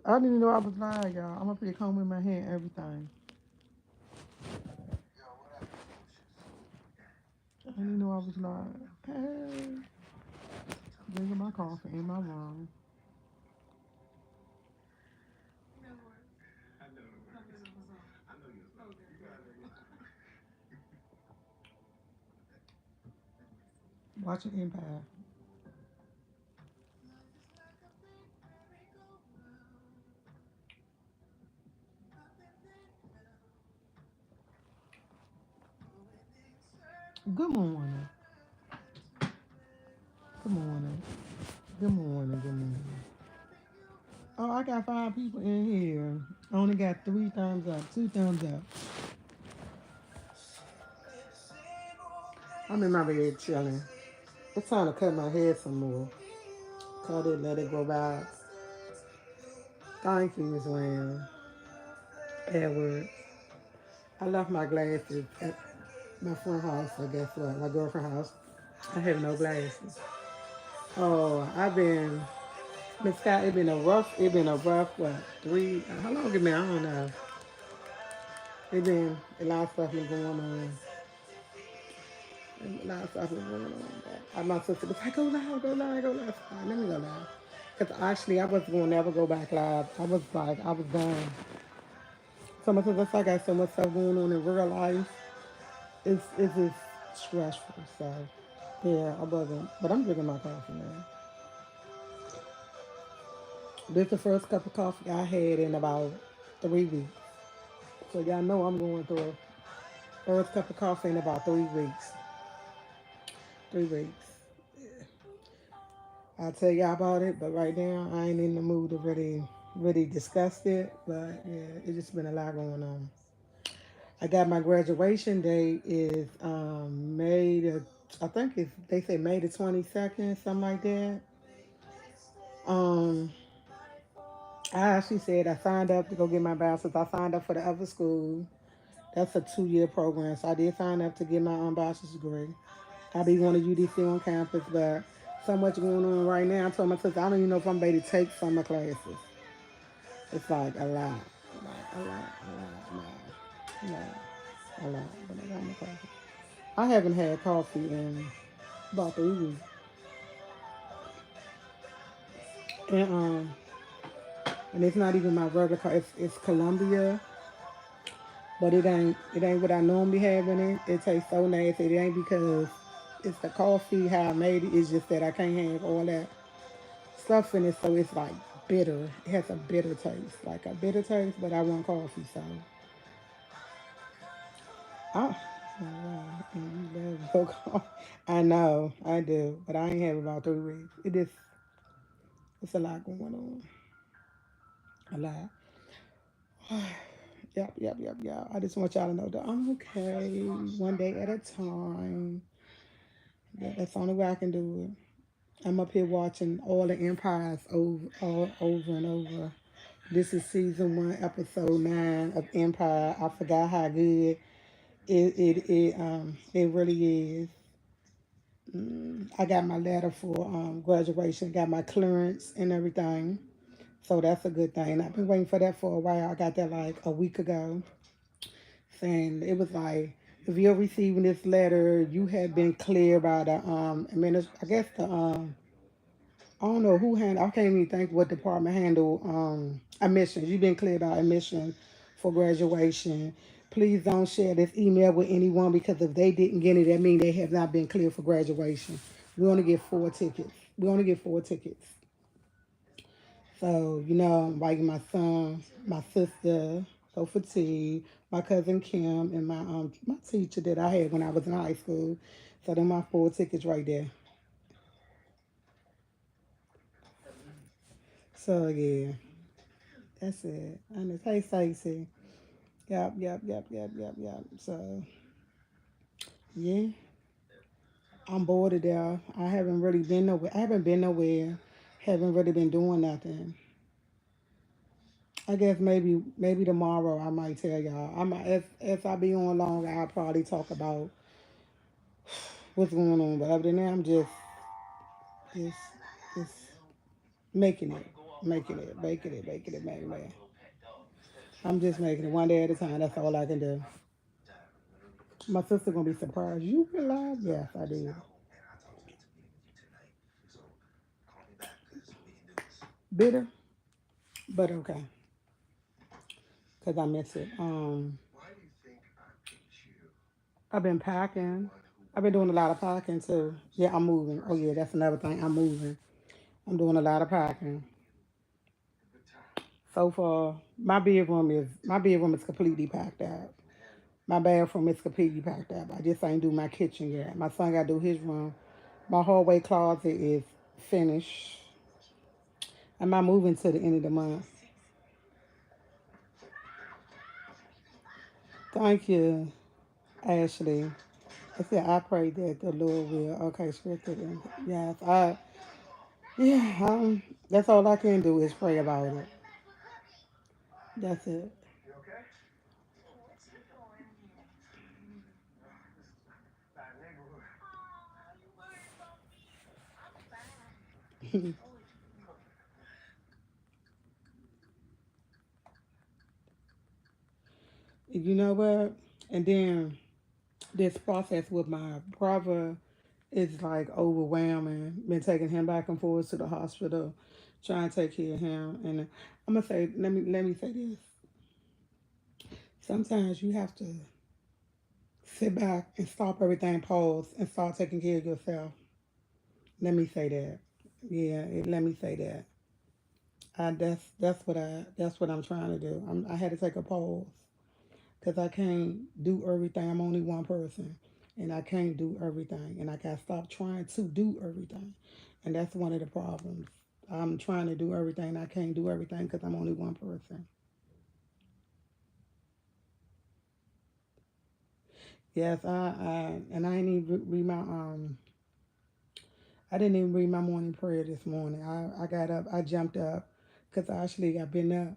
I didn't even know I was live, y'all. I'm up here combing my hair and everything. I didn't even know I was live. Hey, drinking my coffee in my room. Watching Empire. Good morning. Good morning. Good morning. Good morning. Oh, I got 5 people in here. I only got 3 thumbs up, 2 thumbs up. I'm in my bed chilling. It's time to cut my hair some more. Cut it, let it go by. Thank you, Miss Wayne. Edward. I left my glasses at my friend house, so guess what? My girlfriend house. I have no glasses. Oh, I've been Miss Scott, it been a rough what, 3 how long it been? I don't know. It been a lot of stuff been going on. A lot of stuff been going on. My sister was like, go live, go live, go live. Let me go live. Because actually, I wasn't going to never go back live. I was like, I was done. So much as I got so much stuff going on in real life, it's just stressful. So, yeah, I wasn't. But I'm drinking my coffee now. This is the first cup of coffee I had in about 3 weeks. So y'all know I'm going through a first cup of coffee in about 3 weeks. 3 weeks. I'll tell y'all about it, but right now I ain't in the mood to really discuss it. But yeah, it's just been a lot going on. I got my graduation date is May the I think it's they say May the 22nd, something like that. Um, I actually said I signed up to go get my bachelor's. I signed up for the other school. That's a 2-year program, so I did sign up to get my bachelor's degree. I be going to UDC on campus, but so much going on right now. I told my sister I don't even know if I'm ready to take summer classes. It's like a lot, a lot, a lot. But I got my coffee. I haven't had coffee in about 3 weeks, and it's not even my regular coffee. It's Columbia, but it ain't what I normally have in it. It tastes so nasty. It ain't because it's the coffee how I made it. It's just that I can't have all that stuff in it, so it's like bitter. It has a bitter taste, like a bitter taste. But I want coffee, so oh, wow, and you love your coffee. I know, I do, but I ain't have about 3 weeks. It's a lot going on, a lot. Yep. I just want y'all to know that I'm okay, one day at a time. Yeah, that's the only way I can do it. I'm up here watching all the empires over and over. This is season 1, episode 9 of Empire. I forgot how good it really is. I got my letter for graduation, got my clearance and everything. So that's a good thing. I've been waiting for that for a while. I got that like a week ago, saying it was like, if you're receiving this letter, you have been clear by the I guess the I don't know who handled. I can't even think what department handled admissions. You've been cleared about admission for graduation. Please don't share this email with anyone because if they didn't get it, that means they have not been cleared for graduation. We only get 4 tickets. We only get 4 tickets. So I'm inviting my son, my sister, Sophie T, my cousin Kim, and my teacher that I had when I was in high school. So they're my 4 tickets right there. So yeah, that's it. And it's hey Stacey. Yep. So yeah, I'm bored to death. I haven't really been nowhere. I haven't been nowhere. Haven't really been doing nothing. I guess maybe tomorrow I might tell y'all. I might if I be on long, I'll probably talk about what's going on. But other than that, I'm just making it. making it, man. I'm just making it one day at a time. That's all I can do. My sister gonna be surprised. You realize? Yes, I did. Bitter, but okay, cause I miss it. I've been packing. I've been doing a lot of packing too. Yeah, I'm moving. Oh yeah, that's another thing. I'm moving. I'm doing a lot of packing. So far, my bedroom is completely packed out. My bathroom is completely packed out. I just ain't do my kitchen yet. My son got to do his room. My hallway closet is finished. I'm not moving to the end of the month. Thank you, Ashley. I said I pray that the Lord will. Okay, scripted. Yes, yeah. That's all I can do is pray about it. That's it. You know what? And then this process with my brother is like overwhelming. Been taking him back and forth to the hospital, trying to take care of him. And I'm gonna say, let me say this. Sometimes you have to sit back and stop everything, pause, and start taking care of yourself. Let me say that. Yeah, let me say that. That's what I'm trying to do. I had to take a pause because I can't do everything. I'm only one person, and I can't do everything, and I gotta stop trying to do everything, and that's one of the problems. I'm trying to do everything. I can't do everything because I'm only one person. Yes, and I didn't even read my I didn't even read my morning prayer this morning. I got up, I jumped up because actually I've been up.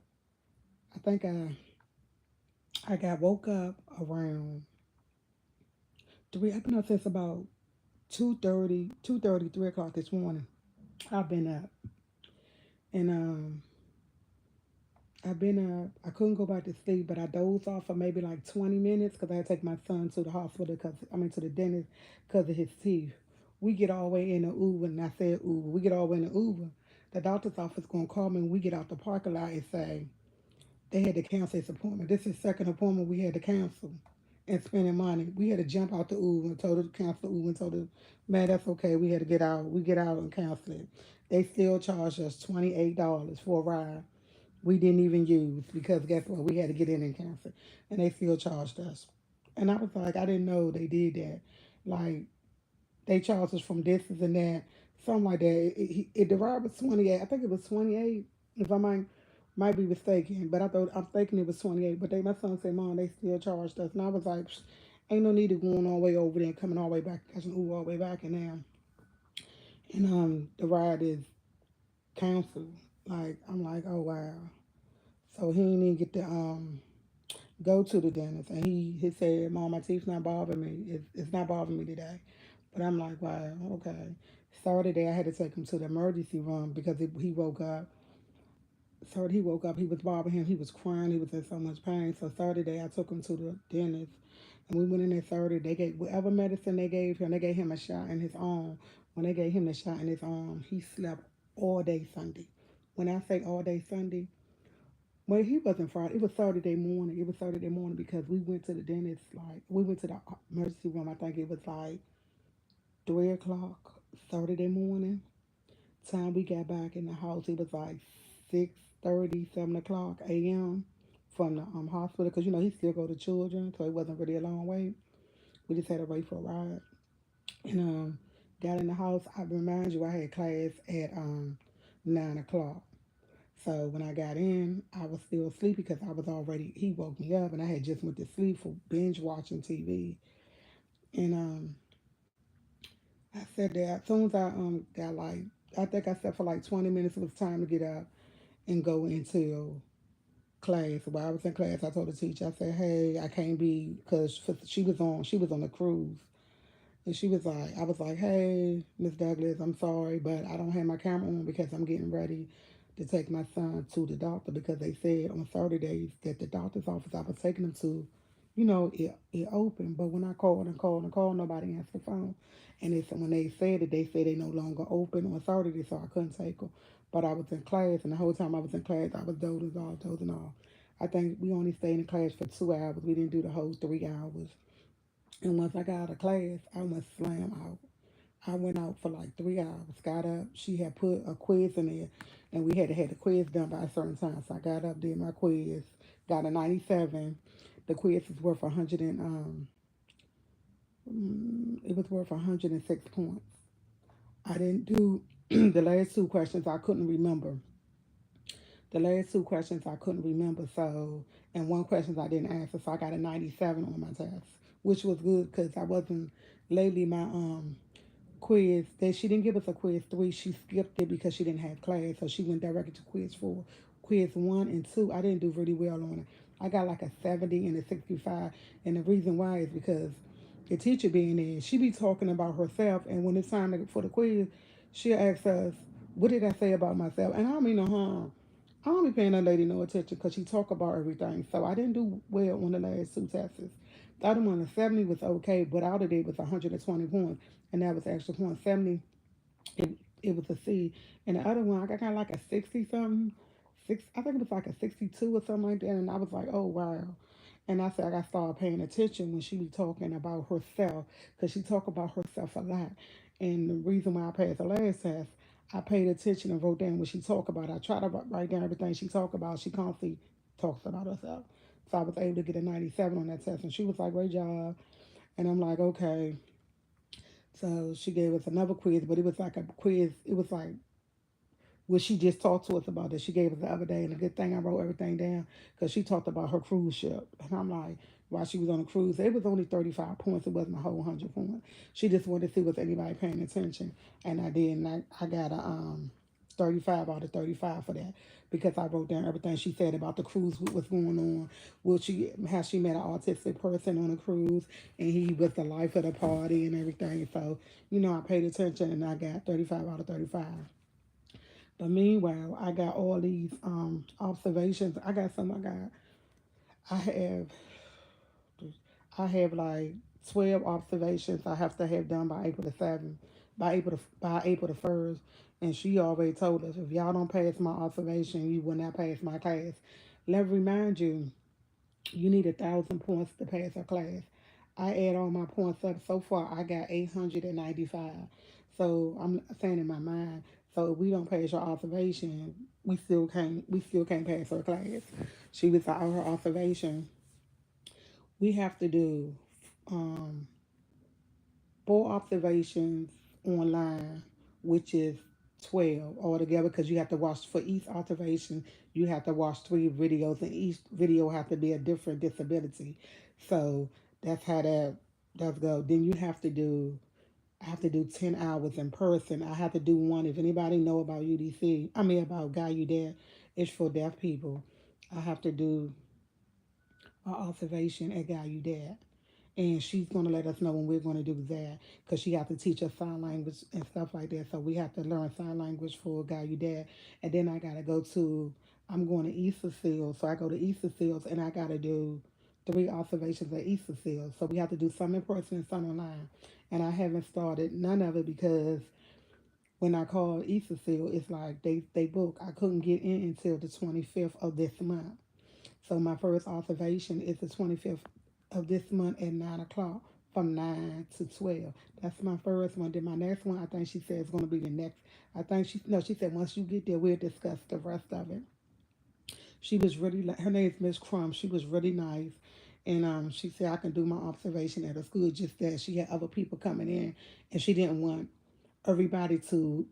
I think I got woke up around three. I've been up since about 2:30, 2:30, 3 o'clock this morning. I've been up, and I've been up. I couldn't go back to sleep, but I dozed off for maybe like 20 minutes because I had to take my son to the hospital because to the dentist because of his teeth. We get all the way in the Uber, and I said Uber. We get all the way in the Uber. The doctor's office gonna call me when we get out the parking lot and say they had to cancel his appointment. This is the second appointment we had to cancel and spending money. We had to jump out the Uber and told her to cancel the Uber and told her, man, that's okay. We had to get out. We get out and cancel it. They still charged us $28 for a ride we didn't even use because guess what? We had to get in and cancel. And they still charged us. And I was like, I didn't know they did that. Like, they charged us from this and that, something like that. The ride was 28. I think it was 28, if I might be mistaken. But I'm thinking it was 28. But my son said, Mom, they still charged us. And I was like, ain't no need of going all the way over there and coming all the way back, catching Uber all the way back and now. And the ride is canceled. Like, I'm like, oh wow. So he didn't even get to go to the dentist, and he said, "Mom, my teeth's not bothering me. It's not bothering me today." But I'm like, "Wow, okay." Saturday, I had to take him to the emergency room because he woke up. Saturday, he woke up. He was bothering him. He was crying. He was in so much pain. So Saturday, I took him to the dentist, and we went in there Saturday. They gave whatever medicine they gave him. They gave him a shot in his arm. When they gave him the shot in his arm, he slept all day Sunday. When I say all day Sunday, well, he wasn't Friday. It was Saturday morning. It was Saturday morning because we went to the dentist. Like we went to the emergency room. I think it was like 3 o'clock Saturday morning. Time we got back in the house, it was like 6:30, 7 o'clock a.m. from the hospital because he still go to children, so it wasn't really a long wait. We just had to wait for a ride and got in the house. I remind you, I had class at 9 o'clock. So when I got in, I was still asleep because he woke me up and I had just went to sleep for binge watching TV. And I sat there, as soon as I got like, I think I slept for like 20 minutes, it was time to get up and go into class. While I was in class, I told the teacher, I said, hey, I can't be, because she was on a cruise. And I was like, hey, Miss Douglas, I'm sorry, but I don't have my camera on because I'm getting ready to take my son to the doctor because they said on Saturdays that the doctor's office I was taking him to, it opened. But when I called and called and called, nobody answered the phone. And it's when they said they no longer open on Saturday, so I couldn't take him. But I was in class, and the whole time I was in class, I was dozing off. I think we only stayed in class for 2 hours. We didn't do the whole 3 hours. And once I got out of class, I went slam out. I went out for like 3 hours, got up. She had put a quiz in there, and we had to have the quiz done by a certain time. So I got up, did my quiz, got a 97. The quiz is worth 100 and it was worth 106 points. I didn't do the last two questions. I couldn't remember. The last two questions I couldn't remember. So, and one question I didn't answer. So I got a 97 on my test, which was good because I wasn't lately my quiz that she didn't give us a quiz 3. She skipped it because she didn't have class, so she went directly to quiz 4. Quiz 1 and 2, I didn't do really well on it. I got like a 70 and a 65, and the reason why is because the teacher being there, she be talking about herself, and when it's time for the quiz, she'll ask us, "What did I say about myself?" And I don't mean no harm. I don't be paying that lady no attention because she talk about everything. So I didn't do well on the last two tests. The other one, the 70 was okay, but out of it was 120 points, and that was extra points. 70, it, it was a C. And the other one, I got like a 60 something. I think it was like a 62 or something like that. And I was like, oh, wow. And I said, I got to start paying attention when she be talking about herself, because she talk about herself a lot. And the reason why I passed the last test, I paid attention and wrote down what she talk about. I try to write down everything she talk about. She constantly talks about herself. So I was able to get a 97 on that test. And she was like, great job. And I'm like, okay. So she gave us another quiz, but it was like a quiz. It was like what she just talked to us about that she gave us the other day. And a good thing I wrote everything down because she talked about her cruise ship. And I'm like, while she was on a cruise, it was only 35 points. It wasn't a whole 100 points. She just wanted to see was anybody paying attention. And I did. And I got a 35 out of 35 for that because I wrote down everything she said about the cruise, what was going on, how she met an autistic person on a cruise, and he was the life of the party and everything. So, I paid attention and I got 35 out of 35. But meanwhile, I got all these observations. I have I have like 12 observations I have to have done by April the 7th, by April the 1st. And she already told us, if y'all don't pass my observation, you will not pass my class. Let me remind you, you need 1,000 points to pass a class. I add all my points up. So far, I got 895. So I'm saying in my mind, so if we don't pass your observation, we still can't pass our class. She was like, her observation, we have to do um, 4 observations online, which is 12 altogether because you have to watch for each observation, you have to watch 3 videos, and each video have to be a different disability. So that's how that does go. Then I have to do 10 hours in person. I have to do one. If anybody know about UDC, I mean about Guy You Dare, it's for deaf people. I have to do an observation at Guy You Dare, and she's going to let us know when we're going to do that because she has to teach us sign language and stuff like that. So we have to learn sign language for Guy You Dad. And then I got to go to, I'm going to Easter Seals. So I go to Easter Seals and I got to do 3 observations at Easter Seals. So we have to do some in person and some online. And I haven't started none of it because when I called Easter Seal, it's like they book. I couldn't get in until the 25th of this month. So my first observation is the 25th of this month at 9 o'clock from 9 to 12. That's my first one. Then my next one, I think she said is going to be the next. I think she, no, she said once you get there, we'll discuss the rest of it. She was really, her name is Miss Crumb. She was really nice. And she said I can do my observation at a school, just that she had other people coming in and she didn't want everybody to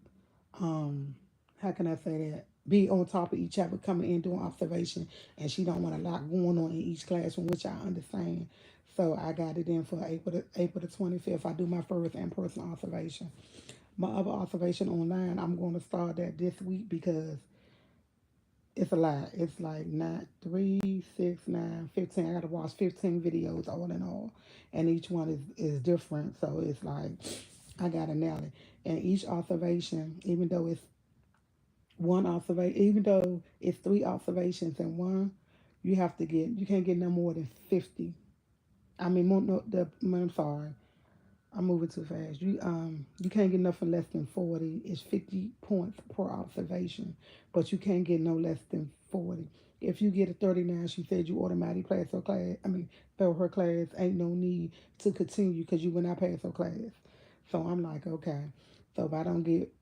um how can I say that? Be on top of each other, coming in doing observation, and she don't want a lot going on in each classroom, which I understand. So I got it in for April the 25th. I do my first in person observation. My other observation online, I'm going to start that this week because it's a lot. It's like not 3, 6, 9, 15. I got to watch 15 videos all in all, and each one is different. So it's like I got to nail it. And each observation, even though it's One observation, even though it's three observations in one, you can't get no more than 50. I mean, more, no, I'm sorry, I'm moving too fast. You can't get nothing less than 40. It's 50 points per observation, but you can't get no less than 40. If you get a 39, she said you automatically pass her class. I mean, fail her class. Ain't no need to continue because you will not pass her class. So I'm like, okay. So if I don't get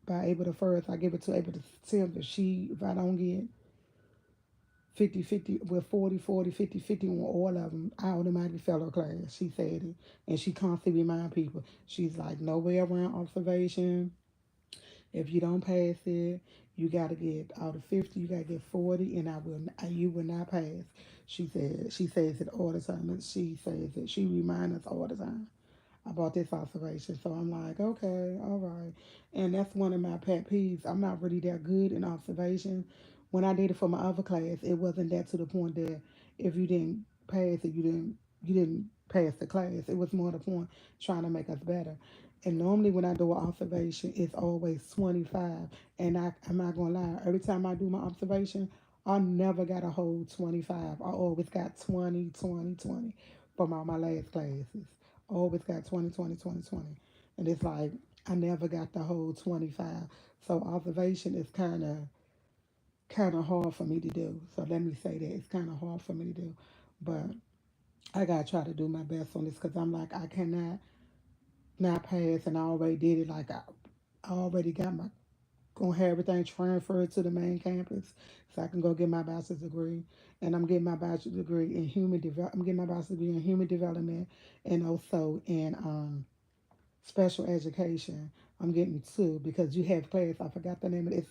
by April the 1st, I give it to April the 10th. If I don't get 50, 50, with 40, 40, 50, 50 on all of them, I automatically fail her class. She said it. And she constantly remind people, she's like, no way around observation. If you don't pass it, you got to get out of 50, you got to get 40, and you will not pass. She says it all the time. And she says it. She reminds us all the time about this observation. So I'm like, okay, all right. And that's one of my pet peeves. I'm not really that good in observation. When I did it for my other class, it wasn't that to the point that if you didn't pass it, you didn't pass the class. It was more the point trying to make us better. And normally when I do an observation, it's always 25. And I'm not gonna lie, every time I do my observation, I never got a whole 25. I always got 20, 20, 20 from all my last classes. Always got 20, 20, 20, 20. And it's like I never got the whole 25. So observation is kind of hard for me to do. So let me say that it's kind of hard for me to do. But I gotta try to do my best on this because I'm like I cannot not pass, and I already did it. Like I already got my gonna have everything transferred to the main campus, so I can go get my bachelor's degree. And I'm getting my bachelor's degree in I'm getting my bachelor's degree in human development, and also in special education. I'm getting two because you have class. I forgot the name of it.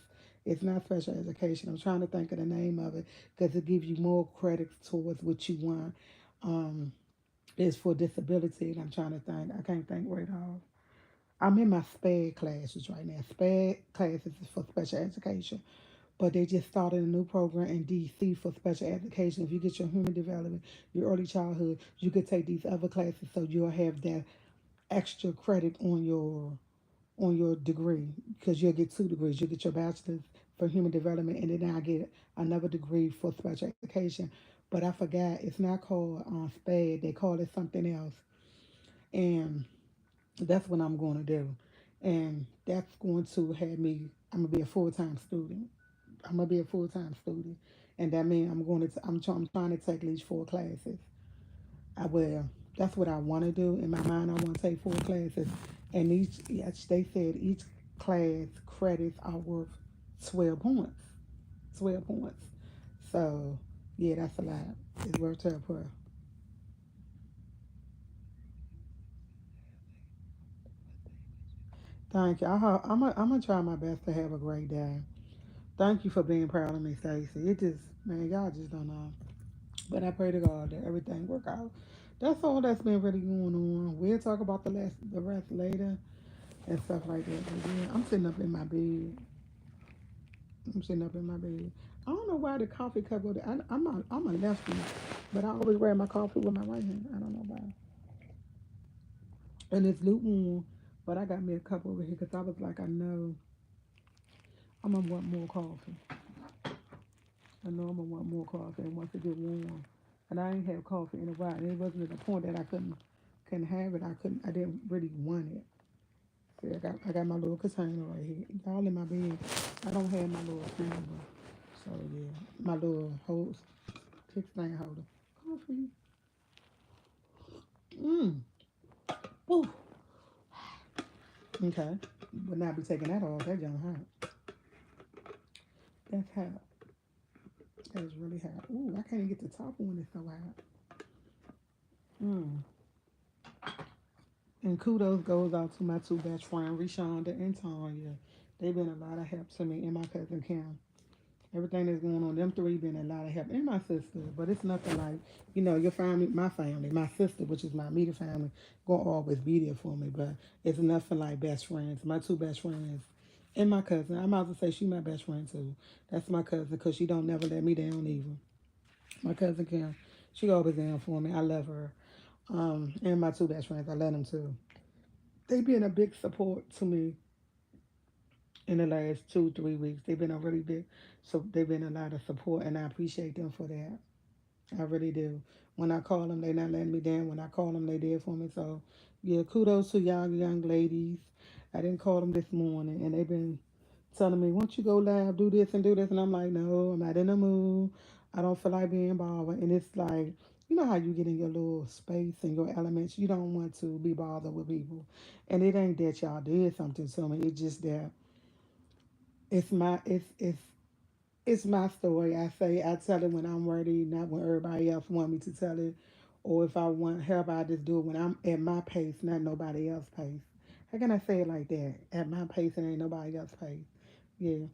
It's not special education. I'm trying to think of the name of it because it gives you more credits towards what you want. Um, it's for disability, and I'm trying to think. I can't think right off. I'm in my SPED classes right now. SPED classes is for special education, but they just started a new program in DC for special education. If you get your human development, your early childhood, you could take these other classes so you'll have that extra credit on your degree because you'll get two degrees. You'll get your bachelor's for human development, and then I get another degree for special education. But I forgot it's not called SPED. They call it something else, and that's what I'm going to do. And that's going to have me. I'm gonna be a full time student. I'm gonna be a full time student, and that means I'm trying to take at least four classes. I will. That's what I want to do. In my mind, I want to take four classes, and they said each class credits are worth 12 points. 12 points. So yeah, that's a lot. It's worth 12 points. Thank you. I'm gonna try my best to have a great day. Thank you for being proud of me, Stacey. It just, man, y'all just don't know. But I pray to God that everything work out. That's all that's been really going on. We'll talk about the rest later and stuff like that. But yeah, I'm sitting up in my bed. I'm sitting up in my bed. I don't know why the coffee cup go there. I'm a lefty, but I always wear my coffee with my right hand. I don't know why. And it's lukewarm, but I got me a cup over here because I was like, I know I'm gonna want more coffee. I know I'm gonna want more coffee and once it get warm. And I ain't had coffee in a while. And it wasn't at the point that I couldn't have it. I didn't really want it. See, I got my little container right here. Y'all in my bed. I don't have my little camera. So yeah. My little hose kickstand holder. Coffee. Mmm. Ooh. Okay. Would not be taking that off. That young hot. That's hot. That's really hot. Ooh, I can't even get the top one. It's so hot. Mmm. And kudos goes out to my two best friends, Rishonda and Tanya. They've been a lot of help to me and my cousin Kim. Everything that's going on, them three been a lot of help. And my sister. But it's nothing like, your family, my sister, which is my immediate family, gonna always be there for me. But it's nothing like best friends. My two best friends and my cousin. I'm about to say she my best friend too. That's my cousin because she don't never let me down either. My cousin Kim, she always down for me. I love her. And my two best friends, I love them too. They been a big support to me in the last 2 3 weeks. They've been a really big, so they've been a lot of support, and I appreciate them for that. I really do. When I call them, they not letting me down. When I call them, they there for me. So, yeah, kudos to y'all young ladies. I didn't call them this morning, and they've been telling me, "Won't you go live, do this and do this?" And I'm like, "No, I'm not in the mood. I don't feel like being bothered." And it's like, you know how you get in your little space and your elements. You don't want to be bothered with people, and it ain't that y'all did something to me. It's just that it's my story. I tell it when I'm ready, not when everybody else want me to tell it, or if I want help, I just do it when I'm at my pace, not nobody else's pace. How can I say it like that? At my pace and ain't nobody else's pace. Yeah,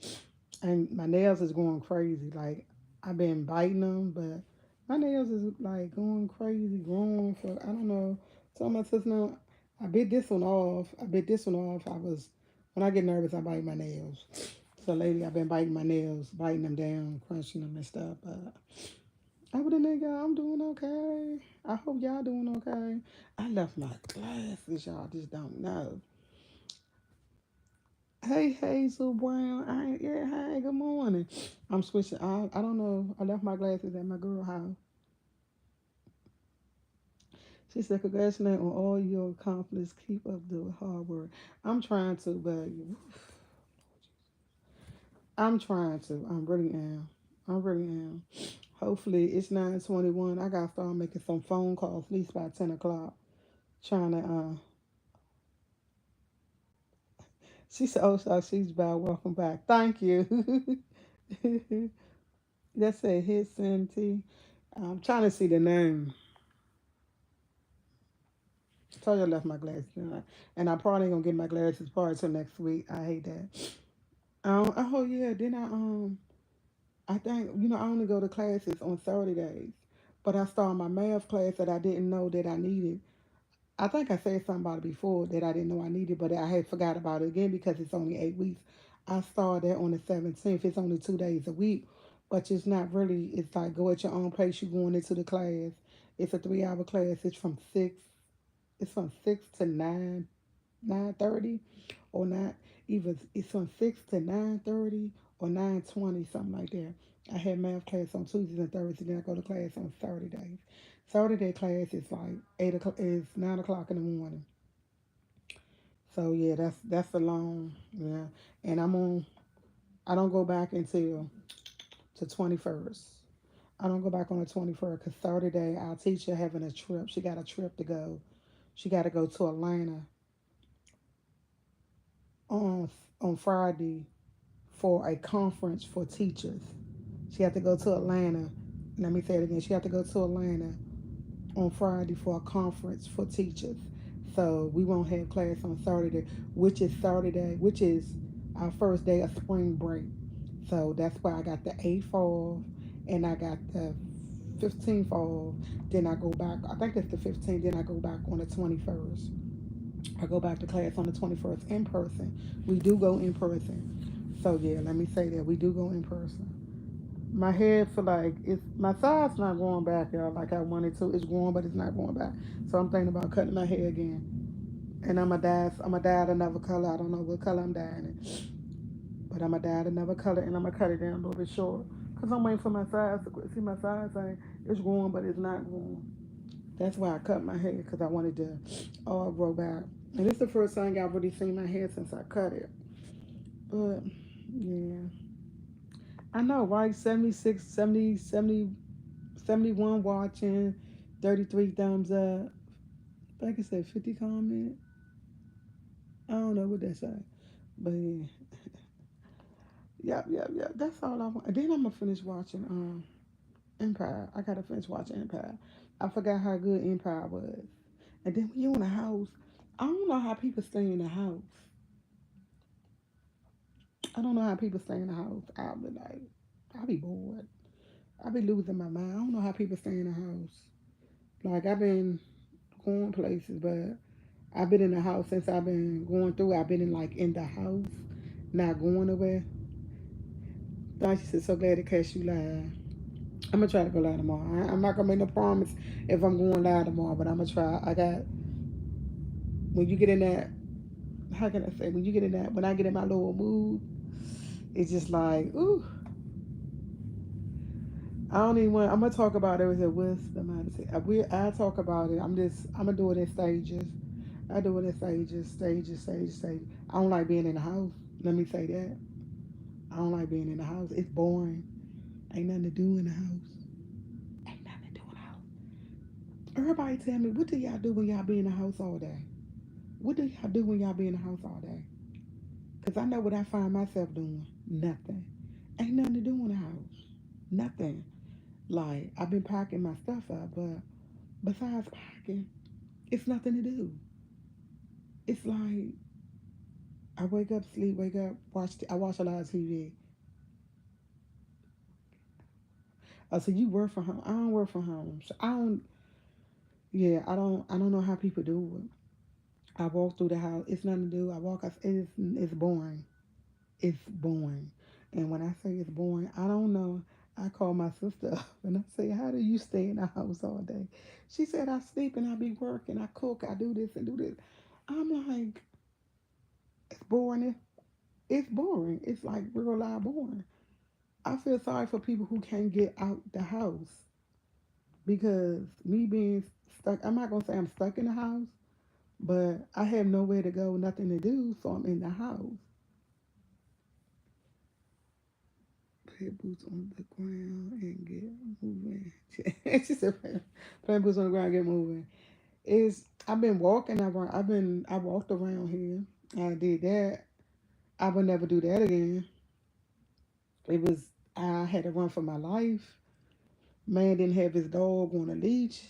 and my nails is going crazy. Like I've been biting them, but my nails is like going crazy, growing for I don't know. So my sister, no, I bit this one off. I bit this one off. I was when I get nervous, I bite my nails. So lately, I've been biting my nails, biting them down, crunching them and stuff. But other than that, y'all, I'm doing okay. I hope y'all doing okay. I left my glasses, y'all just don't know. Hey, Hazel Brown. Yeah, hey, good morning. I'm switching. I don't know. I left my glasses at my girl house. She said, congratulations on all your accomplishments. Keep up the hard work. I'm trying to, but I'm trying to. I really am. I really am. Hopefully it's 9:21. I gotta start making some phone calls at least by 10 o'clock. Trying to she said, oh, so she's back. Welcome back. Thank you. That's a hit Santy. I'm trying to see the name. Told you I left my glasses tonight. And I probably ain't gonna get my glasses part till next week. I hate that. Oh yeah, then I think I only go to classes on Saturdays. But I started my math class that I didn't know that I needed. I think I said something about it before that I didn't know I needed, but I had forgot about it again because it's only 8 weeks. I started on the 17th. It's only 2 days a week, but it's not really. It's like go at your own pace. You going into the class. It's a 3 hour class. It's from six. It's from 6 to 9, 9:30, or not. Either it's from 6 to 9:30 or 9:20, something like that. I had math class on Tuesdays and Thursdays. Then I go to class on Saturdays. Saturday class is like 8 o'clock. Is 9 o'clock in the morning. So yeah, that's a long yeah. And I'm on. I don't go back until the 21st. I don't go back on the 21st because Saturday our teacher having a trip. She got a trip to go. She got to go to Atlanta on Friday for a conference for teachers. She had to go to Atlanta. Let me say it again. She had to go to Atlanta on Friday for a conference for teachers. So we won't have class on Saturday, which is our first day of spring break. So that's why I got the 8th off and I got the 15th off. Then I go back, I think it's the 15th, then I go back on the 21st. I go back to class on the 21st in person. We do go in person. So yeah, let me say that we do go in person. My head feel like it's my side's not going back, y'all, like I wanted to. It's growing, but it's not going back. So I'm thinking about cutting my hair again. And I'm a dye it another color. I don't know what color I'm dyeing it, but I'm a dye it another color, and I'm gonna cut it down a little bit short. Cause I'm waiting for my sides to see my sides saying it's growing, but it's not growing. That's why I cut my hair because I wanted to all grow back. And it's the first time I've really seen my hair since I cut it. But yeah, I know, right? 76, 70, 70, 71 watching, 33 thumbs up. Like I said, 50 comments. I don't know what that say. But yeah. Yep. That's all I want. And then I'm gonna finish watching Empire. I gotta finish watching Empire. I forgot how good Empire was. And then when you in a house, I don't know how people stay in the house. I don't know how people stay in the house. I'll be bored. I'll be losing my mind. I don't know how people stay in the house. Like I've been going places, but I've been in the house since I've been going through. I've been in the house, not going nowhere. She said, so glad to catch you live. I'm gonna try to go live tomorrow. I'm not gonna make no promise if I'm going live tomorrow, but I'm gonna try. I got when you get in that. how can I say, when you get in that, when I get in my little mood, it's just like, ooh, I don't even want. I'm gonna talk about everything. What's the mindset? I talk about it. I'm gonna do it in stages. I do it in stages. I don't like being in the house. Let me say that. I don't like being in the house. It's boring. Ain't nothing to do in the house. Ain't nothing to do in the house. Everybody tell me, what do y'all do when y'all be in the house all day? What do y'all do when y'all be in the house all day? Cause I know what I find myself doing. Nothing. Ain't nothing to do in the house. Nothing. Like I've been packing my stuff up, but besides packing, it's nothing to do. It's like I wake up, sleep, wake up, I watch a lot of TV. Oh, so you work from home? I don't work from home. So I don't. Yeah, I don't know how people do it. I walk through the house. It's nothing to do. I walk. It's boring. It's boring. And when I say it's boring, I don't know. I call my sister up and I say, "How do you stay in the house all day?" She said, "I sleep and I be working. I cook. I do this and do this." I'm like, it's boring. It's boring. It's like real life boring. I feel sorry for people who can't get out the house because me being stuck, I'm not gonna say I'm stuck in the house, but I have nowhere to go, nothing to do, so I'm in the house. Put boots on the ground and get moving. She said, "Put boots on the ground, and get moving." Is I've been walking around. I walked around here. I did that. I would never do that again. It was I had to run for my life. Man didn't have his dog on a leash.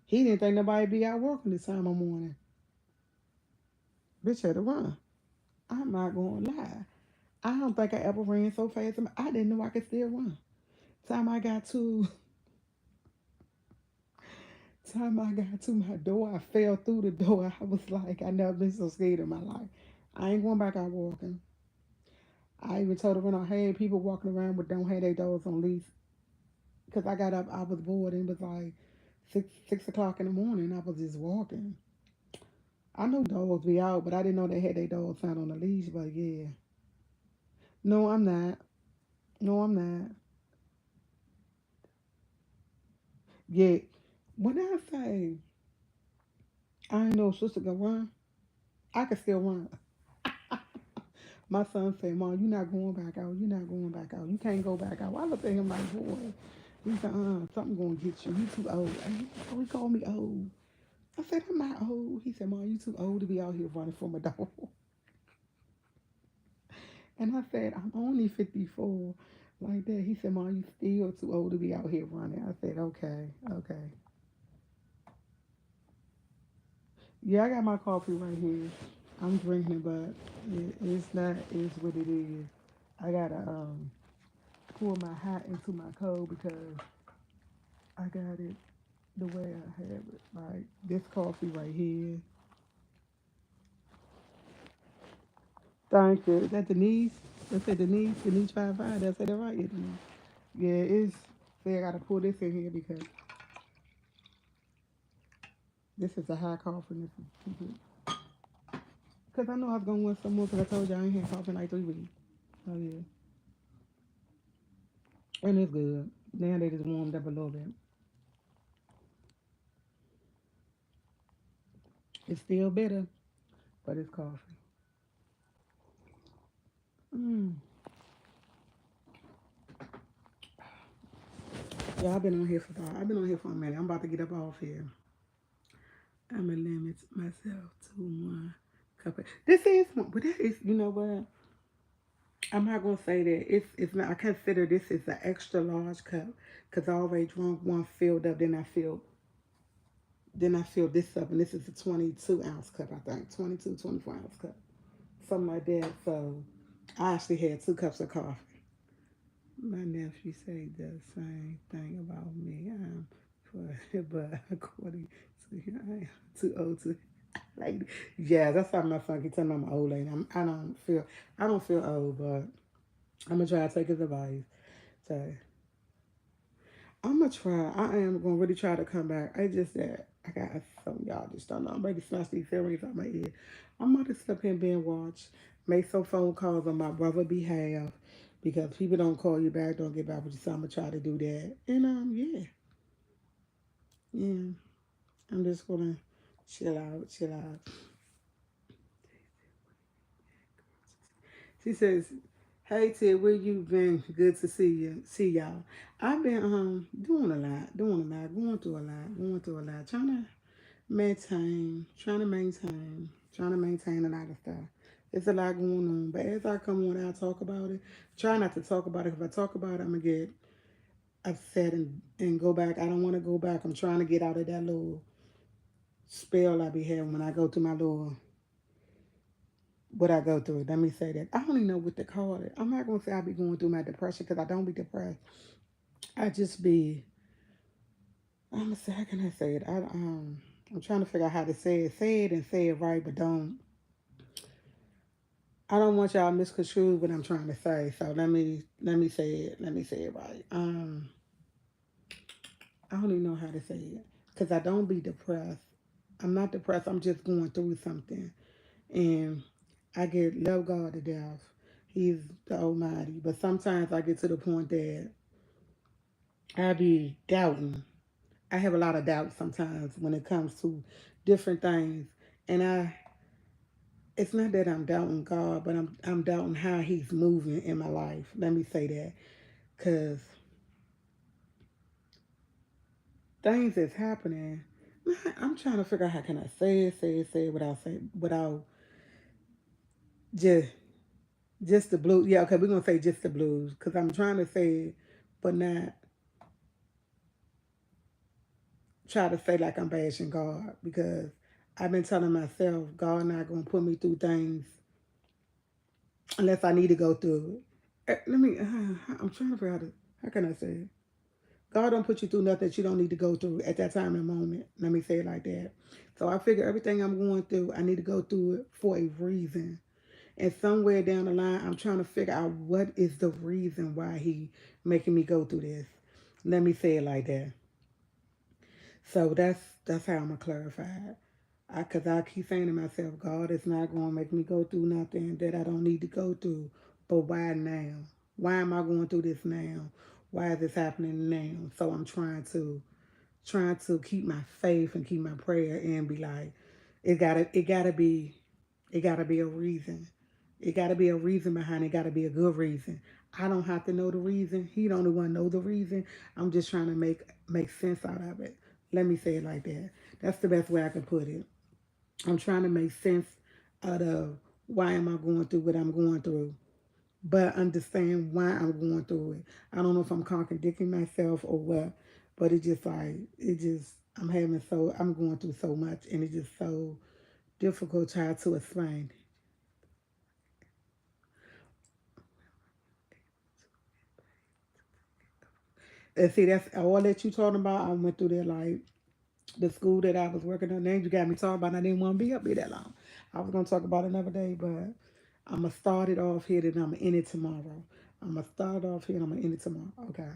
He didn't think nobody be out working this time of morning. Bitch had to run. I'm not gonna lie. I don't think I ever ran so fast. I didn't know I could still run. Time I got to time I got to my door, I fell through the door. I was like, I never been so scared in my life. I ain't going back out walking. I even told her when I had people walking around but don't have their doors on lease. Because I got up, I was bored and it was like 6 o'clock in the morning. I was just walking. I know dogs be out, but I didn't know they had their dogs out on a leash. But yeah, no, I'm not. No, I'm not. Yet, when I say I ain't no sister can run, I can still run. My son said, "Mom, you're not going back out. You're not going back out. You can't go back out." I looked at him like, "Boy," he said, something gonna get you. You too old." And he called me old. I said, "I'm not old." He said, "Mom, you too old to be out here running from a dog." And I said, "I'm only 54." Like that. He said, "Mom, you still too old to be out here running." I said, "Okay, okay." Yeah, I got my coffee right here. I'm drinking it, but it's not. It's what it is. I gotta pour my hot into my cold because I got it the way I have it. Like this coffee right here. Thank you. Is that Denise? That's it, Denise. Denise 55. That's it, right? Yeah, Denise. Yeah, it's. See, I gotta pour this in here because this is a hot coffee. This is too good. Because I know I was gonna want some more. Because I told you I ain't had coffee in like 3 weeks. Oh yeah, and it's good. Now they just warmed up a little bit. It's still bitter, but it's coffee. Mm. Yeah, I've been on here for a minute. I'm about to get up off here. I'm gonna limit myself to one cup. This is one, but that is, you know what? I'm not gonna say that it's not. I consider this is an extra large cup because I already drunk one filled up. Then I filled this up, and this is a 22 ounce cup. I think 22, 24 ounce cup, something like that. So I actually had 2 cups of coffee. My nephew said the same thing about me. But according to him, I am too old to like. Yeah, that's how my son keep telling me I'm an old lady. I don't feel old, but I'm gonna try to take his advice. So I'm gonna try. I am gonna really try to come back. I just that. I got some y'all just don't know. I'm ready to snatch these earrings out my ear. I'm about to step here and binge watch. Make some phone calls on my brother behalf because people don't call you back, don't get back with you. So I'm gonna try to do that. And yeah, yeah. I'm just gonna chill out, chill out. She says, "Hey Ted, where you been? Good to see y'all. I've been doing a lot, going through a lot, trying to maintain a lot of stuff. It's a lot going on, but as I come on, I'll talk about it. Try not to talk about it. If I talk about it, I'm gonna get upset and go back. I don't want to go back. I'm trying to get out of that little spell I be having when I go through my little what I go through. Let me say that. I don't even know what to call it. I'm not gonna say I be going through my depression because I don't be depressed. I just be. I'm gonna say how can I say it? I'm trying to figure out how to say it and say it right, but don't. I don't want y'all misconstrue what I'm trying to say. So let me say it. Let me say it right. I don't even know how to say it because I don't be depressed. I'm not depressed. I'm just going through something, and I get love God to death. He's the Almighty. But sometimes I get to the point that I be doubting. I have a lot of doubt sometimes when it comes to different things, and it's not that I'm doubting God, but I'm doubting how He's moving in my life. Let me say that, cause things is happening. I'm trying to figure out how can I say it without just just the blues. Yeah, okay, we're gonna say just the blues, cause I'm trying to say it, but not try to say like I'm bashing God because I've been telling myself God not gonna put me through things unless I need to go through it. Let me. I'm trying to figure out how can I say it. God don't put you through nothing that you don't need to go through at that time and moment. Let me say it like that. So I figure everything I'm going through, I need to go through it for a reason. And somewhere down the line, I'm trying to figure out what is the reason why He making me go through this. Let me say it like that. So that's how I'm gonna clarify it. Cause I keep saying to myself, God is not gonna make me go through nothing that I don't need to go through. But why now? Why am I going through this now? Why is this happening now? So I'm trying to keep my faith and keep my prayer and be like, it gotta be a reason. It gotta be a reason behind it. It gotta be a good reason. I don't have to know the reason. He don't the one know the reason. I'm just trying to make sense out of it. Let me say it like that. That's the best way I can put it. I'm trying to make sense out of why am I going through what I'm going through, but understand why I'm going through it. I don't know if I'm contradicting myself or what, but I'm going through so much and it's just so difficult to try to explain. And see, that's all that you talking about. I went through that like the school that I was working on. Now you got me talking about. I didn't want to be up here that long. I was gonna talk about it another day, but I'm gonna start it off here and I'm gonna end it tomorrow. I'm gonna start off here and I'm gonna end it tomorrow. Okay.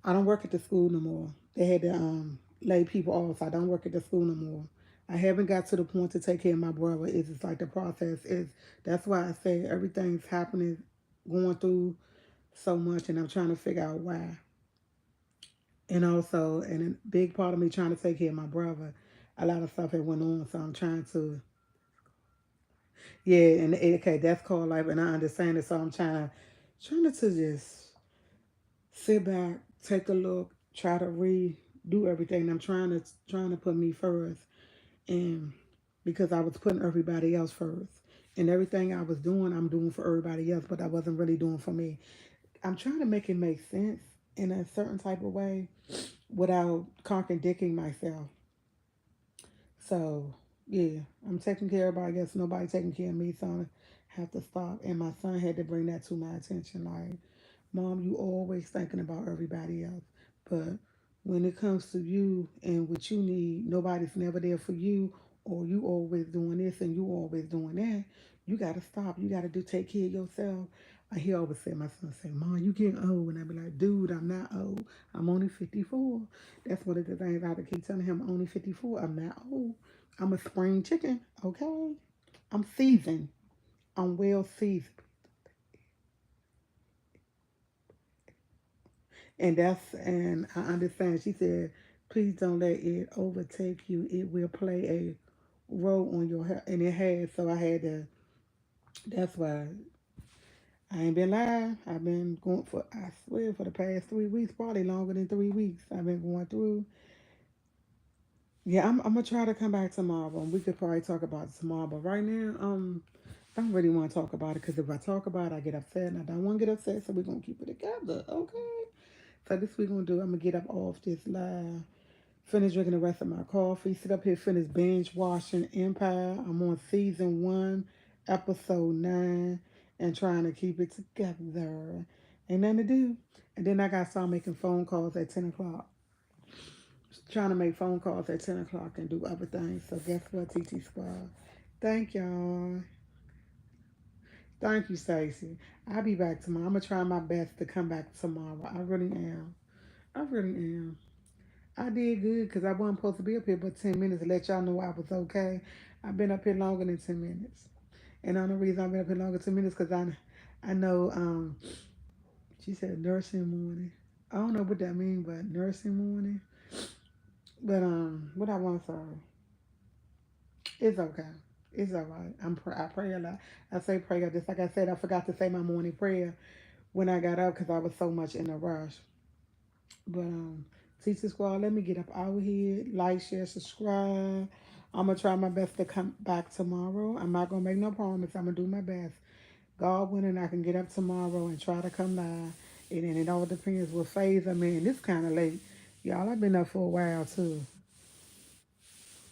I don't work at the school no more. They had to lay people off. I don't work at the school no more. I haven't got to the point to take care of my brother. It's just like the process is. That's why I say everything's happening, going through so much, and I'm trying to figure out why. And also, and a big part of me trying to take care of my brother, a lot of stuff had went on, so I'm trying to, yeah, and okay, that's called life, and I understand it, so I'm trying to just sit back, take a look, try to redo everything. I'm trying to put me first, and because I was putting everybody else first, and everything I was doing, I'm doing for everybody else, but I wasn't really doing for me. I'm trying to make it make sense in a certain type of way without contradicting myself. So yeah, I'm taking care of everybody else. Nobody taking care of me, so I have to stop. And my son had to bring that to my attention. Like, Mom, you always thinking about everybody else, but when it comes to you and what you need, nobody's never there for you or you always doing this and you always doing that. You gotta stop. You gotta do take care of yourself. I hear always say my son say, Mom, you getting old, and I be like, dude, I'm not old. I'm only 54. That's one of the things I have to keep telling him. I'm only 54. I'm not old. I'm a spring chicken. Okay. I'm seasoned. I'm well seasoned. And I understand. She said, please don't let it overtake you. It will play a role on your health, and it has. So I had to. That's why I ain't been lying. I've been going for, I swear, for the past 3 weeks, probably longer than 3 weeks. I've been going through. Yeah, I'm gonna try to come back tomorrow, and we could probably talk about it tomorrow. But right now, I don't really want to talk about it because if I talk about it, I get upset, and I don't want to get upset. So we're gonna keep it together, okay? So this we're gonna do. I'm gonna get up off this live, finish drinking the rest of my coffee, sit up here, finish binge watching Empire. I'm on season 1, episode 9, and trying to keep it together. Ain't nothing to do. And then I got to start making phone calls at 10 o'clock. Trying to make phone calls at 10 o'clock and do other things. So guess what, TT Squad? Thank y'all. Thank you, Stacy. I'll be back tomorrow. I'm going to try my best to come back tomorrow. I really am. I really am. I did good because I wasn't supposed to be up here but 10 minutes to let y'all know I was okay. I've been up here longer than 10 minutes. And the only reason I've been up here longer than 10 minutes because I know, she said nursing morning. I don't know what that means, but nursing morning. But what I want to say, it's okay. It's all right. I pray a lot. I say prayer. Just like I said, I forgot to say my morning prayer when I got up because I was so much in a rush. But Teacher Squad, let me get up out here. Like, share, subscribe. I'm gonna try my best to come back tomorrow. I'm not gonna make no promise. I'm gonna do my best. God willing, I can get up tomorrow and try to come live. And then it all depends what phase I'm in. This kind of late, y'all. I've been up for a while too.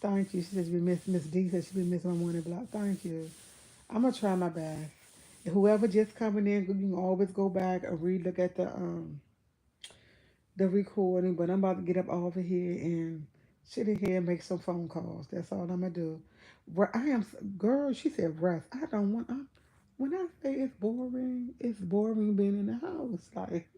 Thank you. She said she been missing. Miss D said she been missing my morning block. Thank you. I'm gonna try my best. Whoever just coming in, you can always go back and relook at the recording. But I'm about to get up over here and sit in here and make some phone calls. That's all I'm gonna do. Where I am, girl. She said rest. I don't want. When I say it's boring being in the house. Like,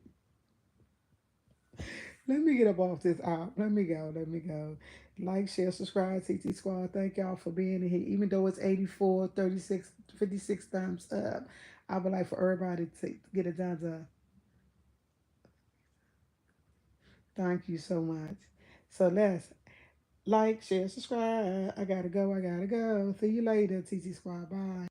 let me get up off this app. Let me go. Let me go. Like, share, subscribe, TT Squad. Thank y'all for being here. Even though it's 84, 36, 56 thumbs up, I would like for everybody to get it done to thank you so much. So let's like, share, subscribe. I gotta go. I gotta go. See you later, TT Squad. Bye.